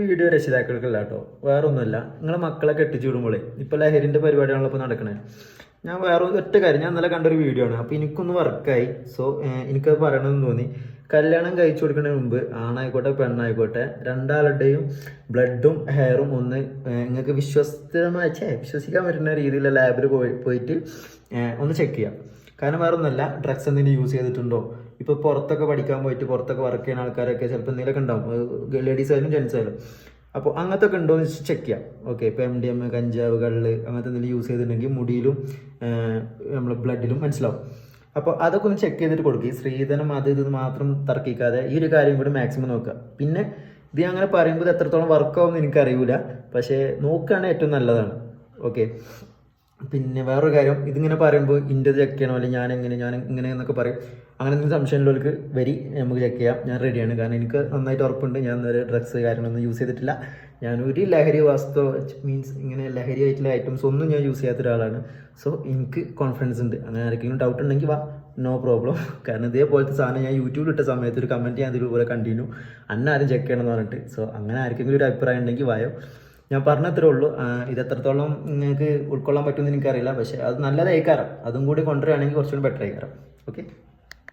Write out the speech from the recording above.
Video രക്ഷിതാക്കൾക്കല്ല കേട്ടോ, വേറെ ഒന്നുമല്ല. നിങ്ങളെ മക്കളെ കെട്ടിച്ചു വിടുമ്പോഴേ ഇപ്പോൾ ലഹരിൻ്റെ പരിപാടിയാണല്ലോ ഇപ്പോൾ നടക്കണേ. ഞാൻ വേറെ ഒറ്റ കാര്യം, ഞാൻ ഇന്നലെ കണ്ടൊരു വീഡിയോ ആണ്, അപ്പോൾ എനിക്കൊന്ന് വർക്കായി. സോ എനിക്കത് പറയണമെന്ന് തോന്നി. കല്യാണം കഴിച്ചു കൊടുക്കുന്നതിന് മുമ്പ് ആണായിക്കോട്ടെ പെണ്ണായിക്കോട്ടെ രണ്ടാളുടെയും ബ്ലഡും ഹെയറും ഒന്ന് നിങ്ങൾക്ക് വിശ്വസിക്കാൻ പറ്റുന്ന രീതിയിലുള്ള ലാബിൽ പോയിട്ട് ഒന്ന് ചെക്ക് ചെയ്യാം. കാരണം വേറെ ഒന്നല്ല, ഡ്രഗ്സ് എന്തെങ്കിലും യൂസ് ചെയ്തിട്ടുണ്ടോ. ഇപ്പോൾ പുറത്തൊക്കെ പഠിക്കാൻ പോയിട്ട് പുറത്തൊക്കെ വർക്ക് ചെയ്യുന്ന ആൾക്കാരൊക്കെ ചിലപ്പോൾ എന്തെങ്കിലുമൊക്കെ ഉണ്ടാവും, ലേഡീസ് ആയാലും ജെൻസ് ആയാലും. അപ്പോൾ അങ്ങനത്തെ ഒക്കെ ഉണ്ടോ എന്ന് ചെക്ക് ചെയ്യാം. ഓക്കെ, ഇപ്പോൾ MDMA, കഞ്ചാവ്, കള്ള് അങ്ങനത്തെ എന്തെങ്കിലും യൂസ് ചെയ്തിട്ടുണ്ടെങ്കിൽ മുടിയിലും നമ്മൾ ബ്ലഡിലും മനസ്സിലാവും. അപ്പോൾ അതൊക്കെ ഒന്ന് ചെക്ക് ചെയ്തിട്ട് കൊടുക്കുക. സ്ത്രീധനം അത് ഇത് മാത്രം തർക്കിക്കാതെ ഈ ഒരു കാര്യം കൂടി മാക്സിമം നോക്കുക. പിന്നെ ഇത് അങ്ങനെ പറയുമ്പോൾ ഇത് എത്രത്തോളം വർക്കാവുമെന്ന് എനിക്കറിയില്ല, പക്ഷേ നോക്കുകയാണെങ്കിൽ ഏറ്റവും നല്ലതാണ്. ഓക്കെ, പിന്നെ വേറൊരു കാര്യം, ഇതിങ്ങനെ പറയുമ്പോൾ ഇൻ്റത് ചെക്ക് ചെയ്യണോ അല്ലെങ്കിൽ ഞാൻ ഇങ്ങനെ എന്നൊക്കെ പറയും. അങ്ങനെ എന്തെങ്കിലും സംശയമുള്ളവർക്ക് വരി, നമുക്ക് ചെക്ക് ചെയ്യാം. ഞാൻ റെഡിയാണ്. കാരണം എനിക്ക് നന്നായിട്ട് ഉറപ്പുണ്ട്, ഞാൻ ഒരു ഡ്രഗ്സ് കാര്യങ്ങളൊന്നും യൂസ് ചെയ്തിട്ടില്ല. ഞാൻ ഒരു ലഹരി വസ്തു മീൻസ് ഇങ്ങനെ ലഹരി ആയിട്ടുള്ള ഐറ്റംസ് ഒന്നും ഞാൻ യൂസ് ചെയ്യാത്ത ഒരാളാണ്. സോ എനിക്ക് കോൺഫിഡൻസ് ഉണ്ട്. അങ്ങനെ ആർക്കെങ്കിലും ഡൗട്ട് ഉണ്ടെങ്കിൽ വാ, നോ പ്രോബ്ലം. കാരണം ഇതേപോലത്തെ സാധനം ഞാൻ യൂട്യൂബിൽ ഇട്ട സമയത്ത് ഒരു കമൻറ്റ് ഞാൻ ഇതുപോലെ കണ്ടിന്യൂ, ആരും ചെക്ക് ചെയ്യണമെന്ന് പറഞ്ഞിട്ട്. സോ അങ്ങനെ ആർക്കെങ്കിലും ഒരു അഭിപ്രായം ഉണ്ടെങ്കിൽ വായോ. ഞാൻ പറഞ്ഞത്രേ ഉള്ളൂ. ഇത് എത്രത്തോളം നിങ്ങൾക്ക് ഉൾക്കൊള്ളാൻ പറ്റുമെന്ന് എനിക്കറിയില്ല, പക്ഷേ അത് നല്ലതായിക്കാരം. അതും കൂടി കൊണ്ടുവരികയാണെങ്കിൽ കുറച്ചുകൂടി ബെറ്റർ ആയിക്കാരം. ഓക്കെ.